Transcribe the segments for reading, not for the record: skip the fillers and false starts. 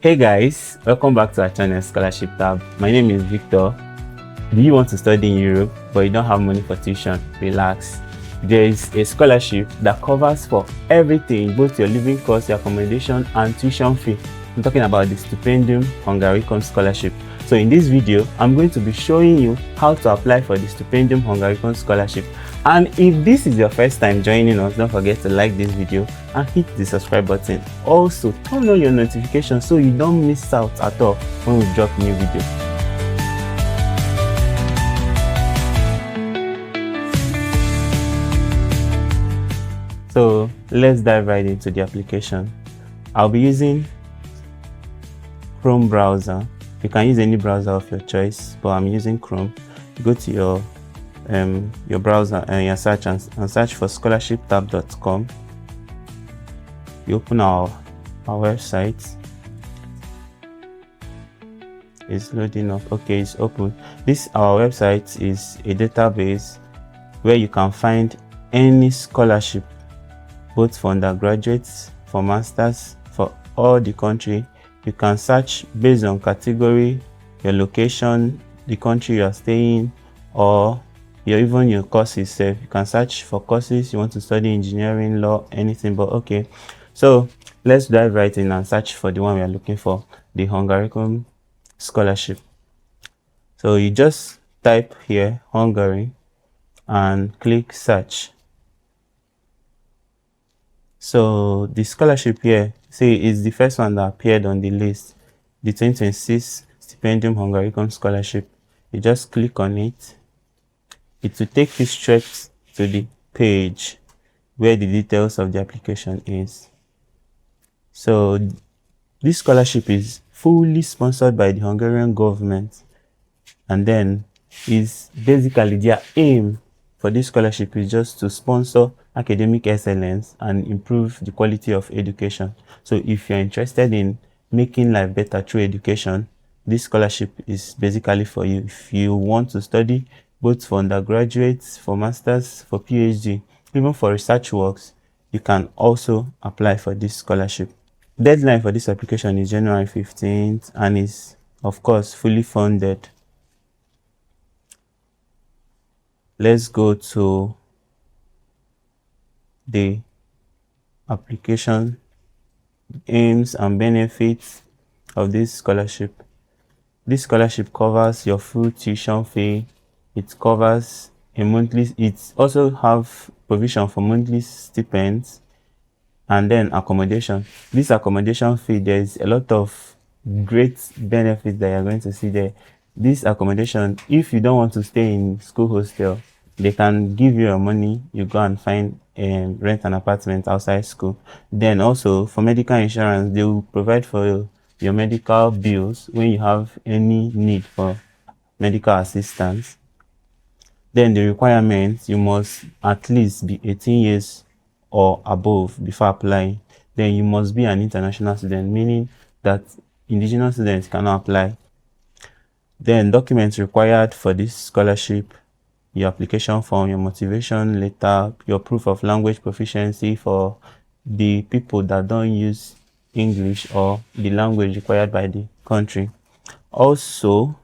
Hey guys, welcome back to our channel ScholarshipTab. My name is Victor. Do you want to study in Europe but you don't have money for tuition? Relax. There is a scholarship that covers for everything, both your living cost, your accommodation and tuition fee. I'm talking about the Stipendium Hungaricum Scholarship. So in this video, I'm going to be showing you how to apply for the Stipendium Hungaricum Scholarship. And if this is your first time joining us, don't forget to like this video and hit the subscribe button. Also, turn on your notifications so you don't miss out at all when we drop new videos. So let's dive right into the application. I'll be using Chrome browser. You can use any browser of your choice, but I'm using Chrome. Go to your browser and your search and search for ScholarshipTab.com. You open our website. It's loading up. Okay, it's open. Our website is a database where you can find any scholarship, both for undergraduates, for masters, for all the country. You can search based on category, your location, the country you are staying, or even your course itself. You can search for courses you want to study, engineering, law, anything. But okay, so let's dive right in and search for the one we are looking for, the Hungaricum Scholarship. So you just type here Hungary and click search. So the scholarship here, see, is the first one that appeared on the list, the 2026 Stipendium Hungaricum Scholarship. You just click on it. It will take you straight to the page where the details of the application is. So this scholarship is fully sponsored by the Hungarian government, and then is basically their aim for this scholarship is just to sponsor academic excellence and improve the quality of education. So if you're interested in making life better through education, this scholarship is basically for you. If you want to study both for undergraduates, for masters, for PhD, even for research works, you can also apply for this scholarship. Deadline for this application is January 15th and is, of course, fully funded. Let's go to the application aims and benefits of this scholarship. This scholarship covers your full tuition fee. It covers a monthly, it also have provision for monthly stipends and then accommodation. This accommodation fee, there is a lot of great benefits that you're going to see there. This accommodation, if you don't want to stay in school hostel, they can give you your money, you go and find rent an apartment outside school. Then also for medical insurance, they will provide for your medical bills when you have any need for medical assistance. Then the requirements, you must at least be 18 years or above before applying. Then you must be an international student, meaning that indigenous students cannot apply. Then documents required for this scholarship: your application form, your motivation letter, your proof of language proficiency for the people that don't use English or the language required by the country. Also,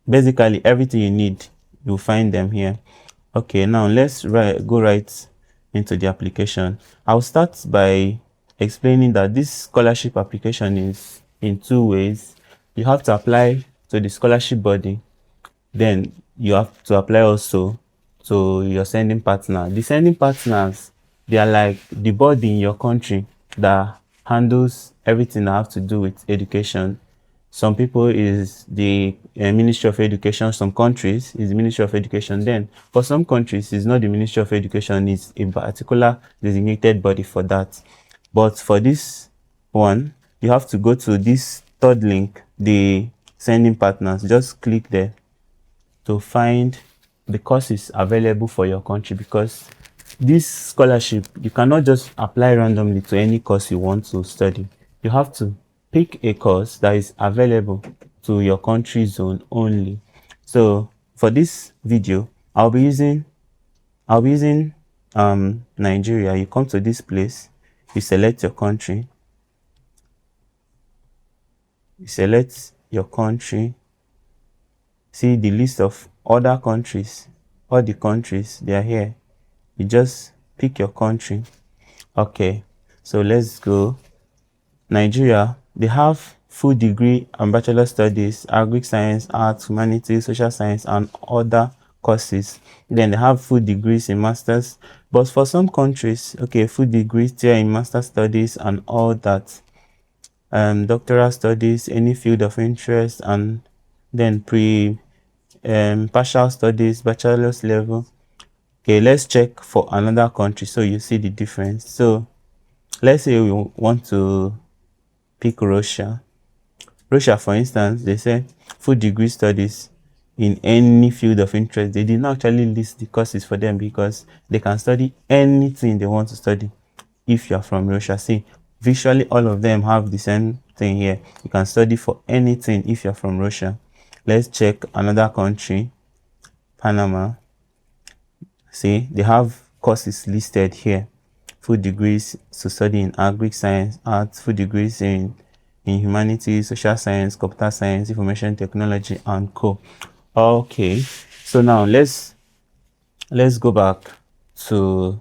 basically everything you need, you'll find them here. Okay, now let's go right into the application. I'll start by explaining that this scholarship application is in two ways. You have to apply to the scholarship body, then you have to apply also to your sending partner. The sending partners, they are like the body in your country that handles everything that have to do with education. Some people is the Ministry of Education. Some countries is the Ministry of Education. Then for some countries, it's not the Ministry of Education, it's a particular designated body for that. But for this one, you have to go to this third link, the sending partners. Just click there to find the courses available for your country, because this scholarship, you cannot just apply randomly to any course you want to study. You have to pick a course that is available to your country zone only. So for this video, I'll be using Nigeria. You come to this place, you select your country, You select your country. See the list of other countries. All the countries, they are here. You just pick your country. Okay, so let's go. Nigeria, they have full degree and bachelor studies, agric science, arts, humanities, social science, and other courses. Then they have full degrees in masters. But for some countries, okay, full degrees there in master studies and all that. Doctoral studies, any field of interest, and then partial studies, bachelor's level. Okay, let's check for another country so you see the difference. So let's say we want to pick Russia. Russia, for instance, they say full degree studies in any field of interest. They did not actually list the courses for them because they can study anything they want to study if you are from Russia. See, visually all of them have the same thing here. You can study for anything if you're from Russia. Let's check another country, Panama. See, they have courses listed here. Full degrees to study in agric science, arts, full degrees in humanities, social science, computer science, information technology, and co. Okay, so now let's go back to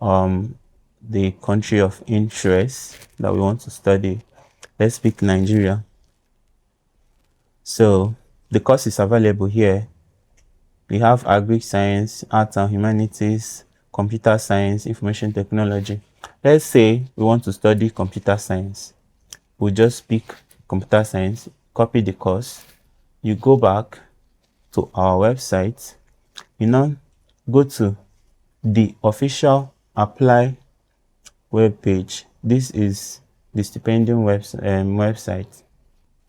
the country of interest that we want to study. Let's pick Nigeria. So the courses available here, we have agric science, arts and humanities, computer science, information technology. Let's say we want to study computer science. We'll just pick computer science, copy the course. You go back to our website. You now go to the official apply web page. This is the Stipendium website.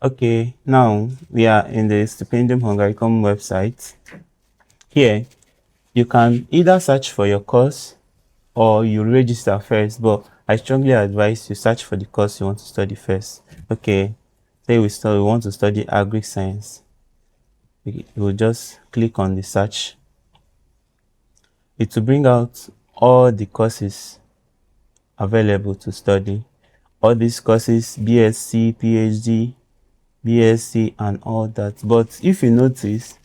Okay, now we are in the Stipendium Hungaricum website. Here, you can either search for your course or you register first, but I strongly advise you search for the course you want to study first. Okay, say we want to study agric science. We will just click on the search. It will bring out all the courses available to study. All these courses, BSc, PhD, BSc, and all that. But if you notice,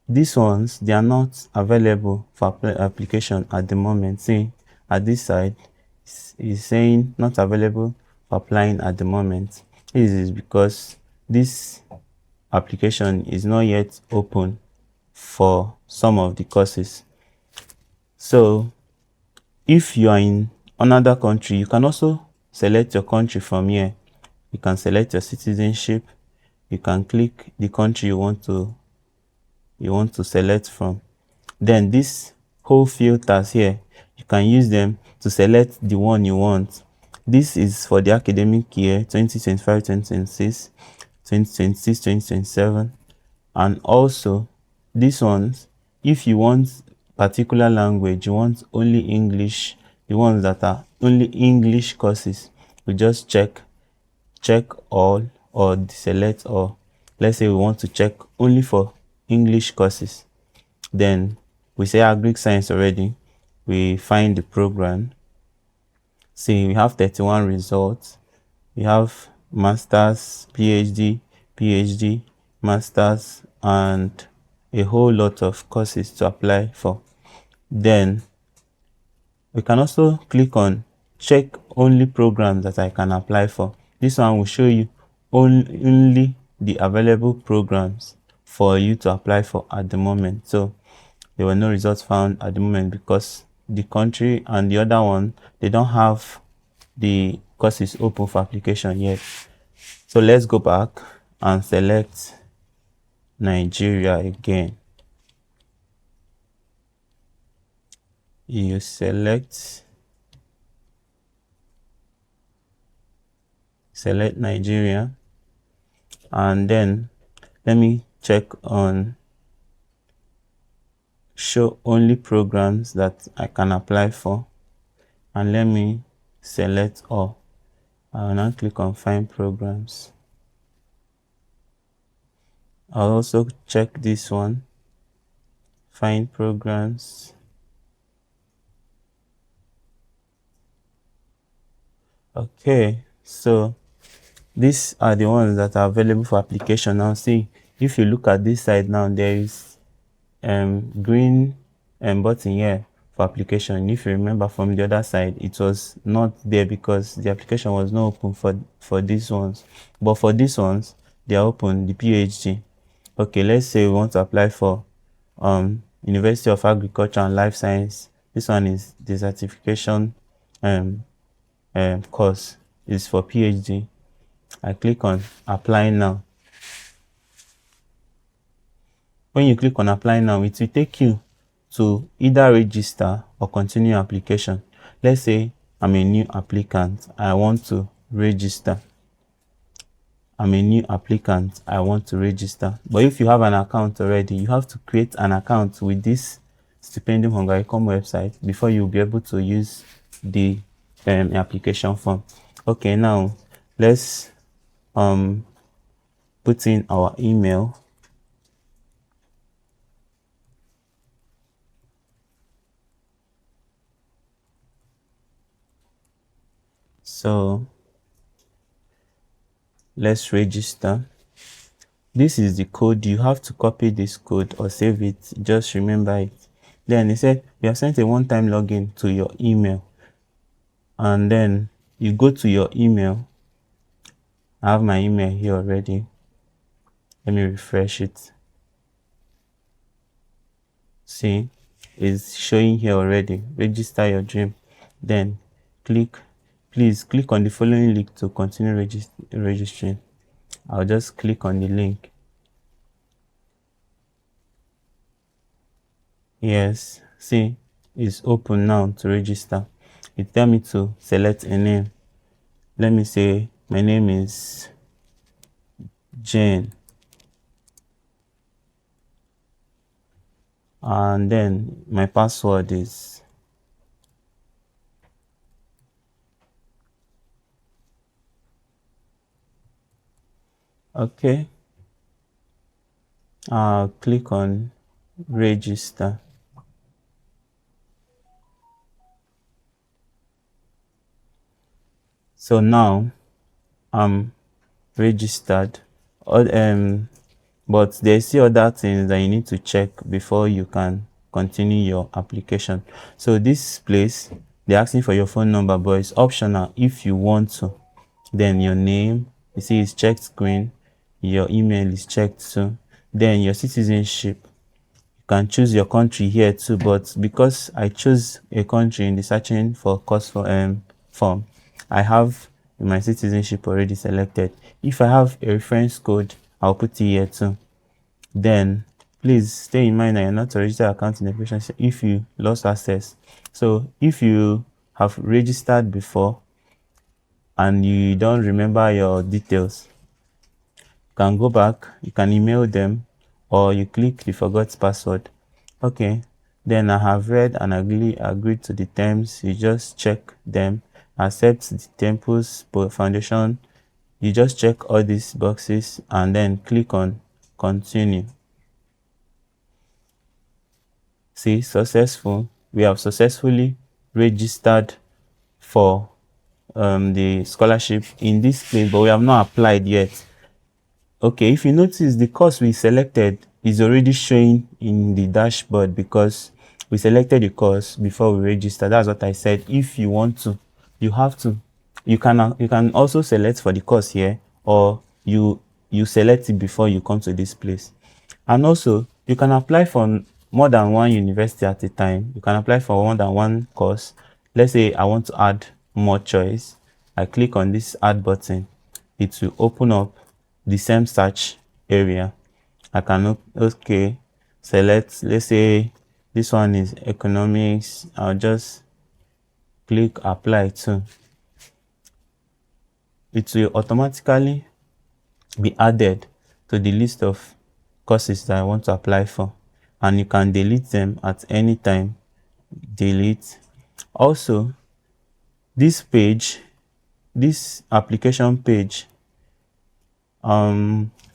these ones, they are not available for application at the moment. See, at this side, it's saying not available for applying at the moment. This is because this application is not yet open for some of the courses. So if you are in another country, you can also select your country from here. You can select your citizenship. You can click the country you want to select from. Then this whole filters here, you can use them to select the one you want. This is for the academic year 2025-2026, 2026-2027, and also these ones, if you want particular language, you want only English, the ones that are only English courses, we just check all or deselect all. Let's say we want to check only for English courses. Then we say agric science already. We find the program. See, we have 31 results. We have masters, PhD, masters, and a whole lot of courses to apply for. Then we can also click on check only programs that I can apply for. This one will show you only the available programs for you to apply for at the moment. So there were no results found at the moment because the country and the other one, they don't have the courses open for application yet. So let's go back and select Nigeria again. You select Nigeria, and then let me check on show only programs that I can apply for, and let me select all. I will now click on find programs. I'll also check this one, find programs. Okay, so These are the ones that are available for application. Now see, if you look at this side now, there is green button here for application. If you remember from the other side, it was not there because the application was not open for these ones. But for these ones, they are open. The PhD. Okay, let's say we want to apply for University of Agriculture and Life Science. This one is the certification course is for PhD. I click on apply now. When you click on apply now, it will take you to either register or continue application. Let's say I'm a new applicant. I want to register. I'm a new applicant. I want to register. But if you have an account already, you have to create an account with this Stipendium Hungaricum website before you'll be able to use the application form. Okay, now let's put in our email. So let's register. This is the code. You have to copy this code or save it. Just remember it. Then it said you have sent a one-time login to your email, and then you go to your email. I have my email here already. Let me refresh it. See, it's showing here already. Register your dream. Then please click on the following link to continue registering. I'll just click on the link. Yes, see, it's open now to register. It tells me to select a name. Let me say my name is Jane. And then my password is okay. I'll click on register. So now I'm registered. But there's still other things that you need to check before you can continue your application. So this place, they're asking for your phone number, but it's optional if you want to. Then your name, you see it's checked green. Your email is checked too. Then your citizenship. You can choose your country here too, but because I chose a country in the searching for course form, I have my citizenship already selected. If I have a reference code, I'll put it here too. Then please stay in mind that you're not a registered account in the application if you lost access. So if you have registered before and you don't remember your details, you can go back, you can email them, or you click the forgot password. Okay, then I have read and agreed to the terms. You just check them, accept the Temple's Foundation. You just check all these boxes and then click on continue. See, successful. We have successfully registered for the scholarship in this place, but we have not applied yet. Okay, if you notice, the course we selected is already showing in the dashboard because we selected the course before we register. That's what I said. If you want to, you have to. You can also select for the course here, or you select it before you come to this place. And also, you can apply for more than one university at a time. You can apply for more than one course. Let's say I want to add more choice. I click on this add button. It will open up the same search area. I can select, let's say this one is economics. I'll just click apply too. It will automatically be added to the list of courses that I want to apply for, and you can delete them at any time. Delete. Also, this page, this application page,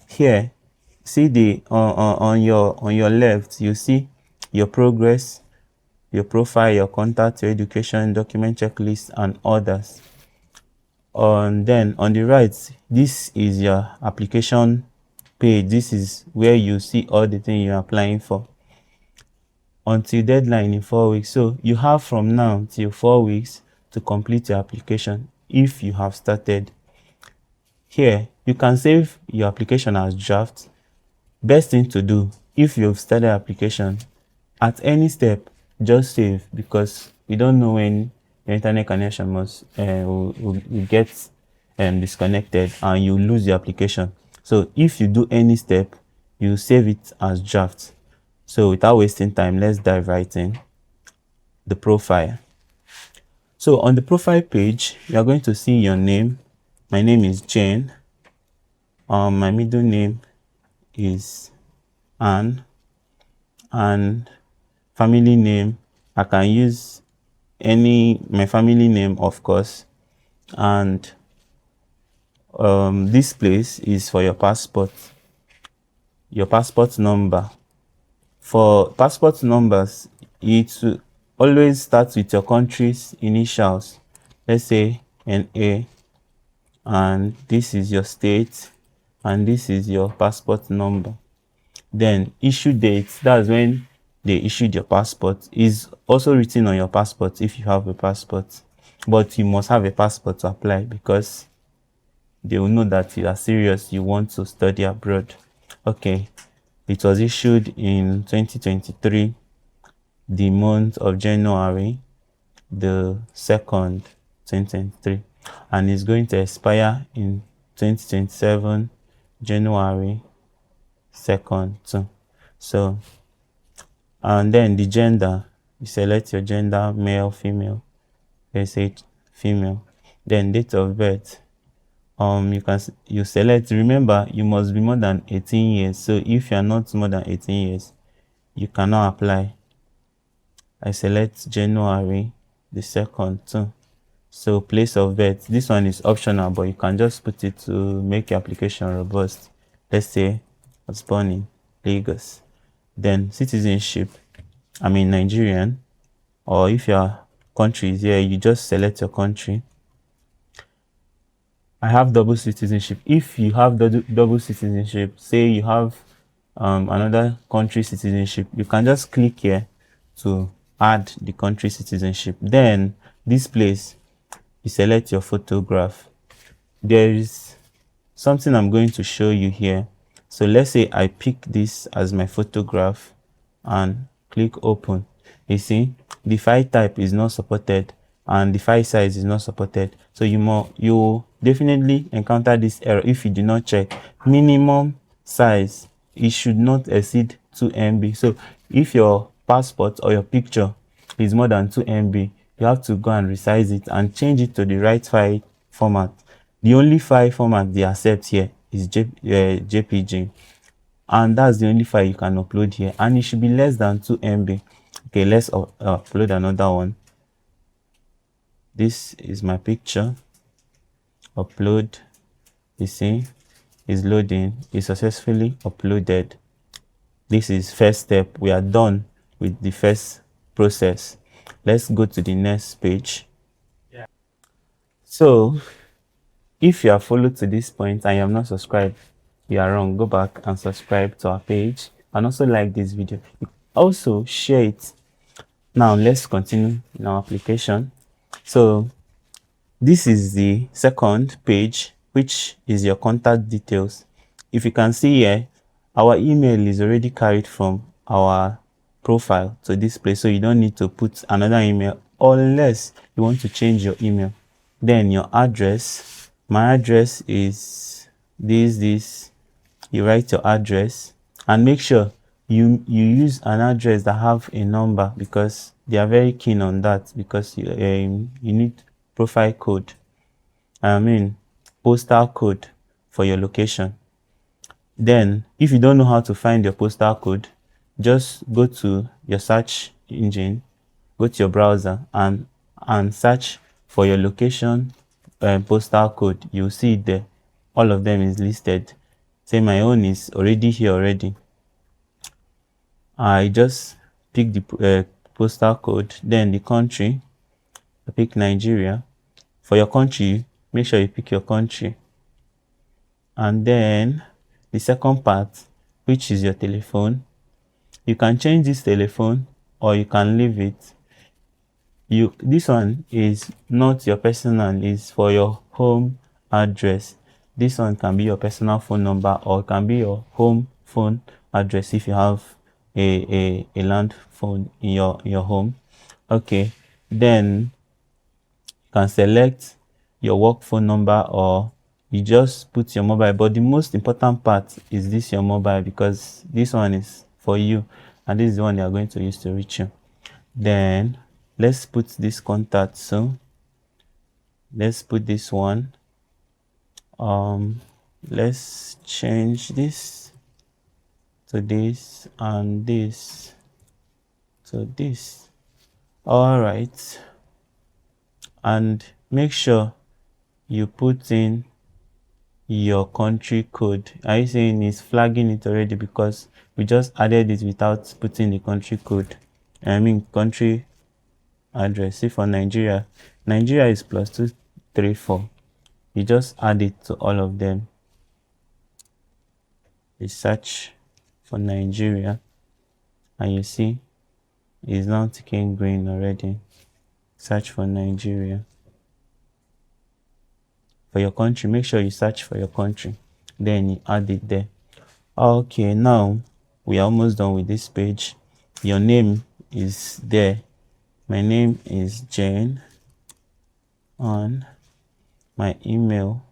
here, see the on your left, you see your progress, your profile, your contact, your education, document checklist, and others. Then on the right, this is your application page. This is where you see all the things you're applying for until deadline in 4 weeks. So you have from now till 4 weeks to complete your application if you have started. Here, you can save your application as draft. Best thing to do if you've started application, at any step, just save, because you don't know when your internet connection will get disconnected and you lose your application. So if you do any step, you save it as draft. So without wasting time, let's dive right in. The profile. So on the profile page, you are going to see your name. My name is Jane. My middle name is Anne, and family name, I can use my family name, of course. And this place is for your passport number. For passport numbers, it will always start with your country's initials. Let's say NA, and this is your state, and this is your passport number. Then issue date, that's when they issued your passport, is also written on your passport if you have a passport, but you must have a passport to apply, because they will know that you are serious, you want to study abroad. Okay, it was issued in 2023, the month of January the 2nd, 2023, and it's going to expire in 2027 January 2nd too. So, and then the gender, you select your gender, male, female. Let's say female. Then date of birth, you select. Remember, you must be more than 18 years. So if you are not more than 18 years, you cannot apply. I select January the 2nd too. So place of birth, this one is optional, but you can just put it to make your application robust. Let's say I was born in Lagos. Then citizenship, Nigerian, or if your country is here, you just select your country. I have double citizenship. If you have double citizenship, say you have another country citizenship, you can just click here to add the country citizenship. Then this place, you select your photograph. There is something I'm going to show you here. So let's say I pick this as my photograph and click open. You see, the file type is not supported and the file size is not supported. So you definitely encounter this error if you do not check. Minimum size, it should not exceed 2 MB. So if your passport or your picture is more than 2 MB, you have to go and resize it and change it to the right file format. The only file format they accept here is JPG, and that's the only file you can upload here, and it should be less than 2 MB. Okay, let's upload another one. This is my picture. Upload. You see, it's loading. It's successfully uploaded. This is first step. We are done with the first process. Let's go to the next page. Yeah. So if you have followed to this point and you have not subscribed, you are wrong. Go back and subscribe to our page, and also like this video. Also share it. Now let's continue in our application. So this is the second page, which is your contact details. If you can see here, our email is already carried from our profile to this place, so you don't need to put another email unless you want to change your email. Then your address, my address is this. You write your address and make sure you use an address that have a number, because they are very keen on that, because you need profile code, postal code for your location. Then if you don't know how to find your postal code, just go to your search engine, go to your browser and search for your location postal code. You'll see it there. All of them is listed. Say my own is already here already. I just pick the postal code, then the country. I pick Nigeria. For your country, make sure you pick your country. And then the second part, which is your telephone, you can change this telephone or you can leave it. This one is not your personal, is for your home address. This one can be your personal phone number or it can be your home phone address if you have a land phone in your home. Okay, then you can select your work phone number or you just put your mobile. But the most important part is this your mobile, because this one is for you and this is the one you are going to use to reach you. Then let's put this contact. So let's put this one. Let's change this to this and this to this. All right, and make sure you put in your country code. Are you saying it's flagging it already? Because we just added it without putting the country code. I mean country address. See, for Nigeria is +234. You just add it to all of them. You search for Nigeria and you see it's now ticking green already. Search for Nigeria. For your country, make sure you search for your country, then you add it there. Okay, now we are almost done with this page. Your name is there. My name is Jane. On my email,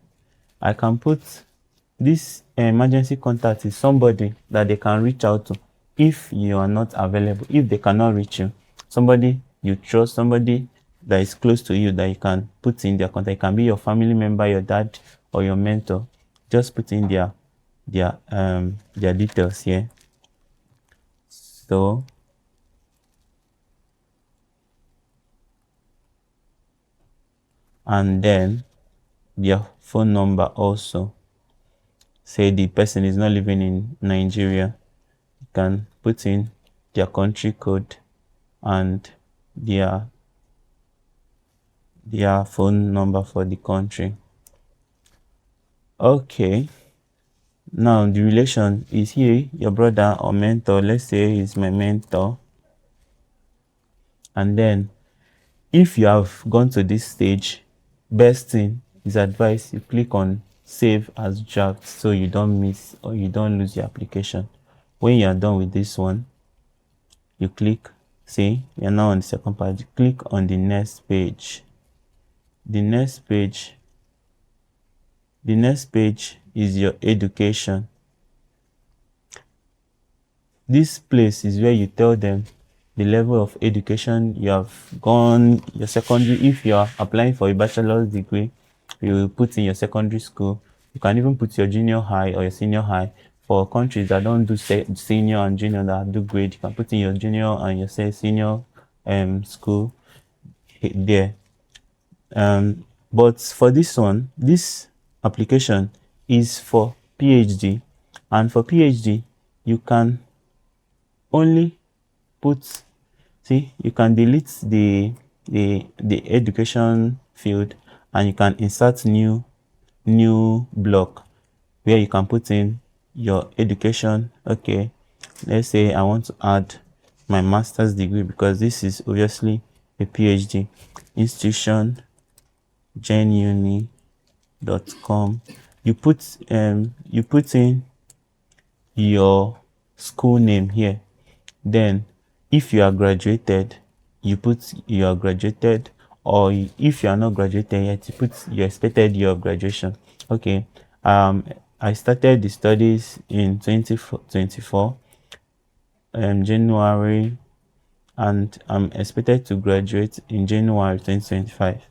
I can put this emergency contact is somebody that they can reach out to if you are not available, if they cannot reach you. Somebody you trust, somebody that is close to you that you can put in their contact. It can be your family member, your dad, or your mentor. Just put in their details here. So and then their phone number also. Say the person is not living in Nigeria, you can put in their country code and their phone number for the country. Okay, now the relation is he your brother or mentor. Let's say he's my mentor. And then if you have gone to this stage, best thing is advised you click on save as draft so you don't miss or you don't lose your application. When you are done with this one, you click, see, you're now on the second page. Click on the next page. The next page is your education. This place is where you tell them the level of education you have gone, your secondary. If you are applying for a bachelor's degree, you will put in your secondary school. You can even put your junior high or your senior high. For countries that don't do senior and junior, that do grade, you can put in your junior and your senior school there. But for this one, this application is for PhD, and for PhD you can only put, see, you can delete the education field and you can insert new block where you can put in your education. Okay, let's say I want to add my master's degree because this is obviously a PhD. Institution genuni.com. You put in your school name here. Then if you are graduated, you put you are graduated, or if you are not graduated yet, you put your expected year of graduation. Okay, I started the studies in 2024 January, and I'm expected to graduate in January 2025.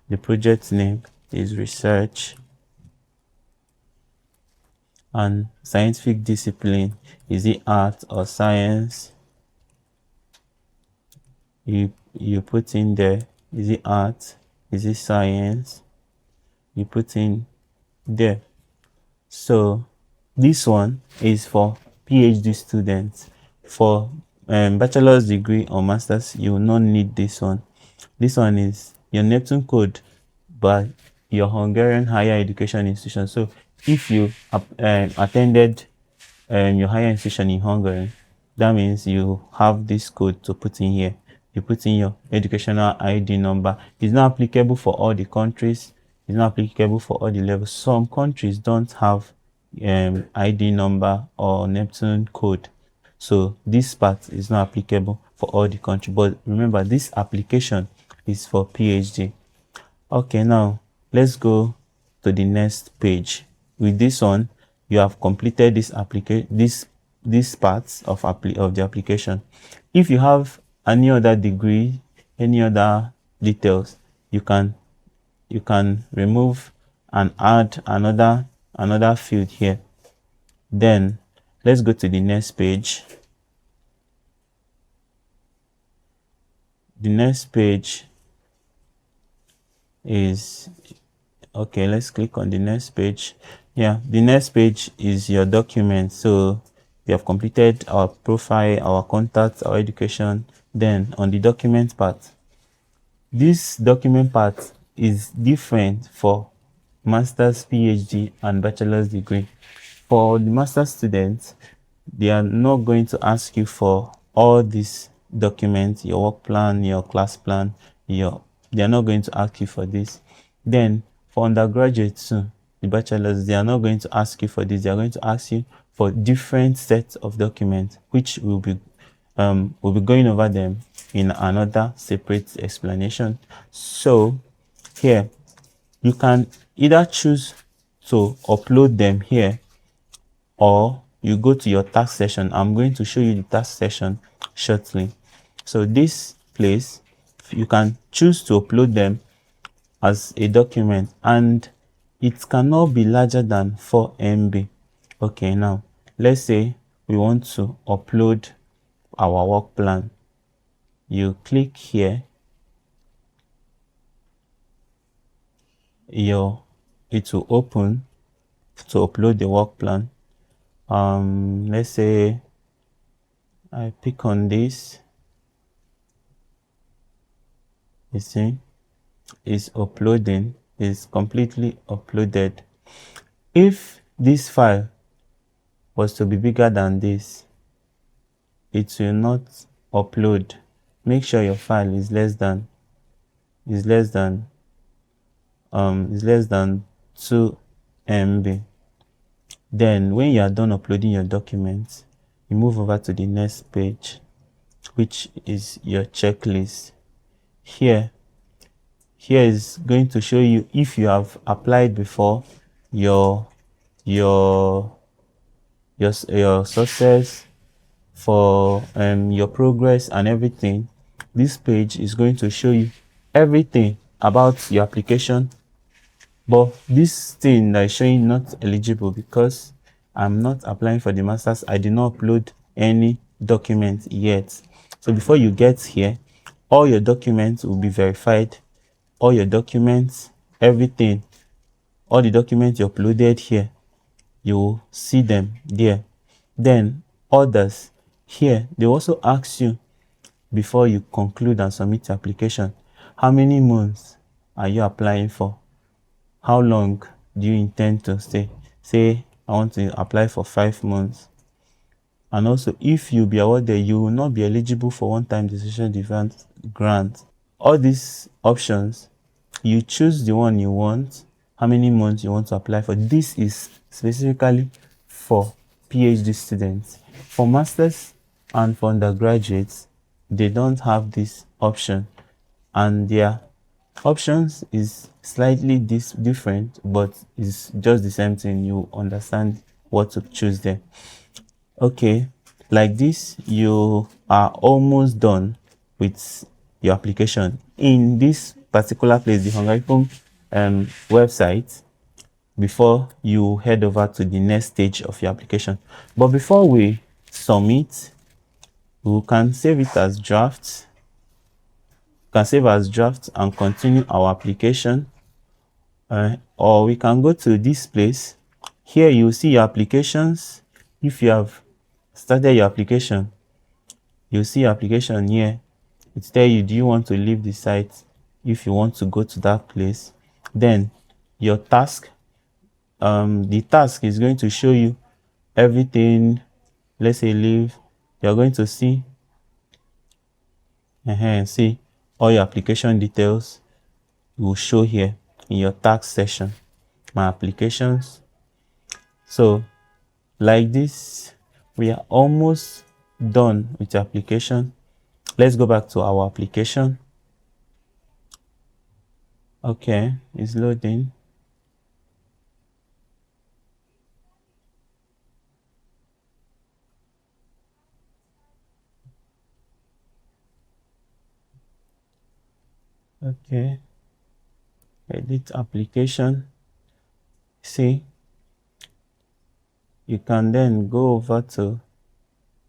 The project name is research, and scientific discipline, is it art or science? You put in there, is it art, is it science? You put in there. So this one is for PhD students. For bachelor's degree or master's, you will not need this one. This one is your Neptune code, but your Hungarian higher education institution. So if you attended your higher institution in Hungary, that means you have this code to put in here. You put in your educational ID number. It's not applicable for all the countries. It's not applicable for all the levels. Some countries don't have ID number or Neptune code. So this part is not applicable for all the country. But remember, this application is for PhD. Okay, now let's go to the next page. With this one, you have completed this application, this parts of the application. If you have any other degree, any other details, you can remove and add another field here. Then let's go to the next page. The next page is okay. Let's click on the next page. Yeah, the next page is your document. So we have completed our profile, our contacts, our education. Then on the document part, this document part is different for master's, PhD, and bachelor's degree. For the master's students, they are not going to ask you for all these documents, your work plan, your class plan, they are not going to ask you for this. Then for undergraduates too, the bachelors, they are not going to ask you for this. They are going to ask you for different sets of documents, which we'll be going over them in another separate explanation. So here you can either choose to upload them here, or you go to your task session. I'm going to show you the task session shortly. So this place, you can choose to upload them as a document, and it cannot be larger than 4 MB. Okay, now let's say we want to upload our work plan. You click here, it will open to upload the work plan. Let's say I pick on this. You see, it's uploading, it's completely uploaded. If this file was to be bigger than this, it will not upload. Make sure your file is less than 2 MB. Then when you are done uploading your documents, you move over to the next page, which is your checklist. Here is going to show you if you have applied before, your success, for your progress and everything. This page is going to show you everything about your application. But this thing that is showing not eligible because I'm not applying for the master's. I did not upload any document yet. So before you get here, all your documents will be verified. All your documents, everything, all the documents you uploaded here, you will see them there. Then others here, they also ask you before you conclude and submit your application, how many months are you applying for? How long do you intend to stay? Say I want to apply for 5 months. And also, if you be awarded, you will not be eligible for one-time decision grant. All these options, you choose the one you want, how many months you want to apply for. This is specifically for PhD students. For masters and for undergraduates, they don't have this option, and their options is slightly different, but it's just the same thing. You understand what to choose there. Okay, like this, you are almost done with your application. In this particular place, the Hungaricum website, before you head over to the next stage of your application. But before we submit, we can save it as drafts. Can save as draft and continue our application, or we can go to this place. Here you see your applications. If you have started your application, you see your application here. It tells you, do you want to leave the site? If you want to go to that place, then your task. The task is going to show you everything. Let's say leave, you're going to see see all your application details will show here in your task section, my applications. So like this, we are almost done with the application. Let's go back to our application. Okay, it's loading. Okay, edit application. See, you can then go over to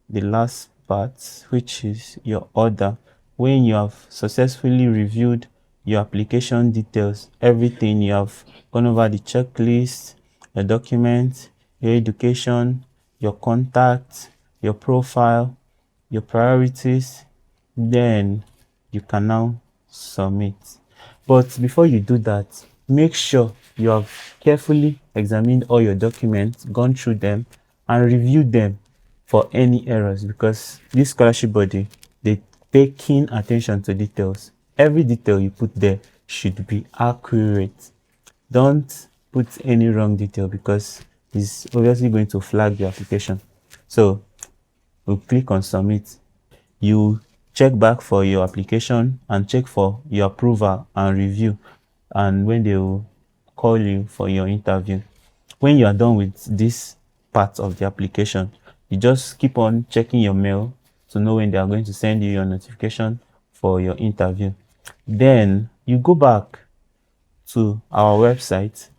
the last part, which is your order. When you have successfully reviewed your application details, everything, you have gone over the checklist, your documents, your education, your contacts, your profile, your priorities, then you can now submit. But before you do that, make sure you have carefully examined all your documents, gone through them, and reviewed them for any errors, because this scholarship body, they pay keen attention to details. Every detail you put there should be accurate. Don't put any wrong detail, because it's obviously going to flag your application. So we'll click on submit. You check back for your application and check for your approval and review, and when they will call you for your interview. When you are done with this part of the application, you just keep on checking your mail to know when they are going to send you your notification for your interview. Then you go back to our website.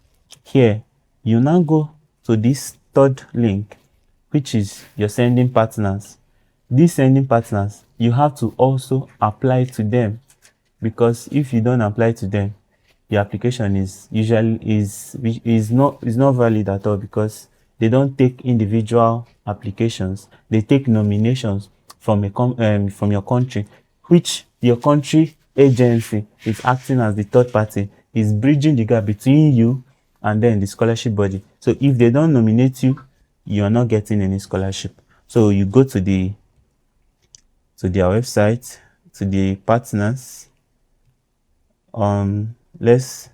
Here, you now go to this third link, which is your sending partners. These sending partners, you have to also apply to them, because if you don't apply to them, your application is not valid at all, because they don't take individual applications. They take nominations from from your country, which your country agency is acting as the third party, is bridging the gap between you and then the scholarship body. So if they don't nominate you, you are not getting any scholarship. So you go to their website, to the partners. Let's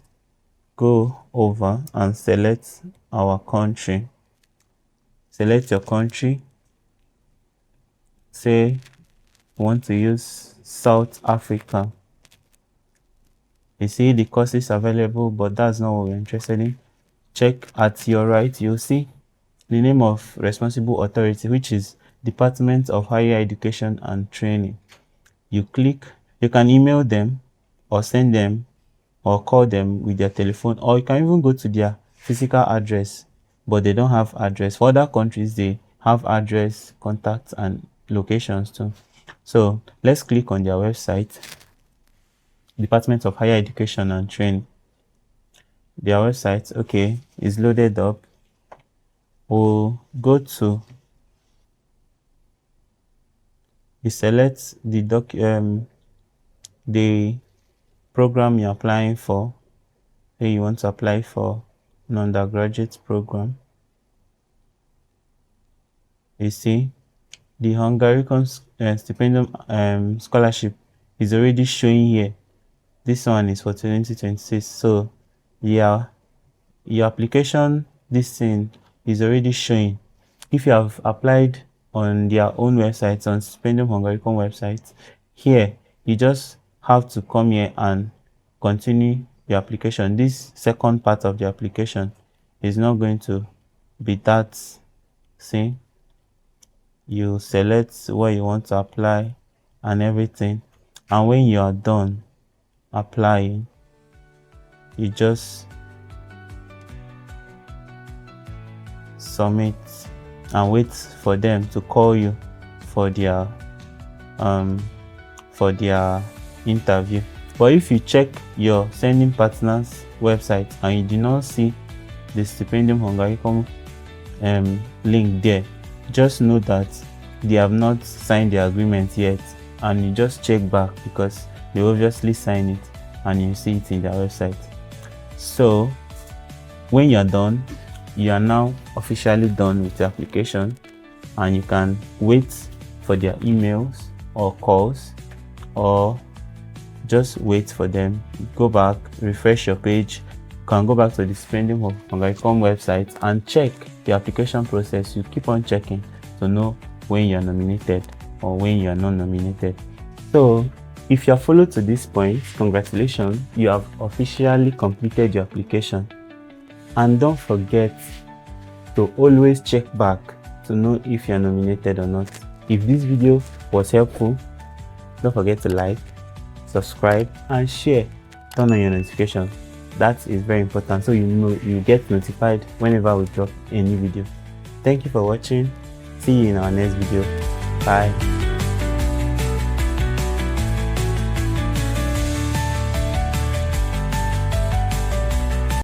go over and select our country. Select your country. Say we want to use South Africa. You see the courses available, but that's not what we're interested in. Check at your right, you'll see the name of responsible authority, which is Department of Higher Education and Training. You click. You can email them or send them or call them with their telephone, or you can even go to their physical address, but they don't have address. For other countries, they have address, contacts, and locations too. So let's click on their website, Department of Higher Education and Training. Their website, okay, is loaded up. We'll go to, you select the program you're applying for. Say you want to apply for an undergraduate program. You see the Hungaricum Stipendium Scholarship is already showing here. This one is for 2026. So yeah, your application, this thing is already showing. If you have applied on their own website, on Stipendium Hungaricum website, here you just have to come here and continue your application. This second part of the application is not going to be that. See, you select where you want to apply and everything, and when you are done applying, you just submit and wait for them to call you for their interview. But if you check your sending partners website and you do not see the Stipendium Hungaricum link there, just know that they have not signed the agreement yet, and you just check back, because they obviously sign it and you see it in their website. So When you're done, you are now officially done with the application, and you can wait for their emails or calls, or just wait for them. Go back, refresh your page. You can go back to the Stipendium Hungaricum website and check the application process. You keep on checking to know when you are nominated or when you are not nominated. So if you are followed to this point, congratulations, you have officially completed your application. And don't forget to always check back to know if you are nominated or not. If this video was helpful, don't forget to like, subscribe and share. Turn on your notifications. That is very important, so you get notified whenever we drop a new video. Thank you for watching. See you in our next video. Bye.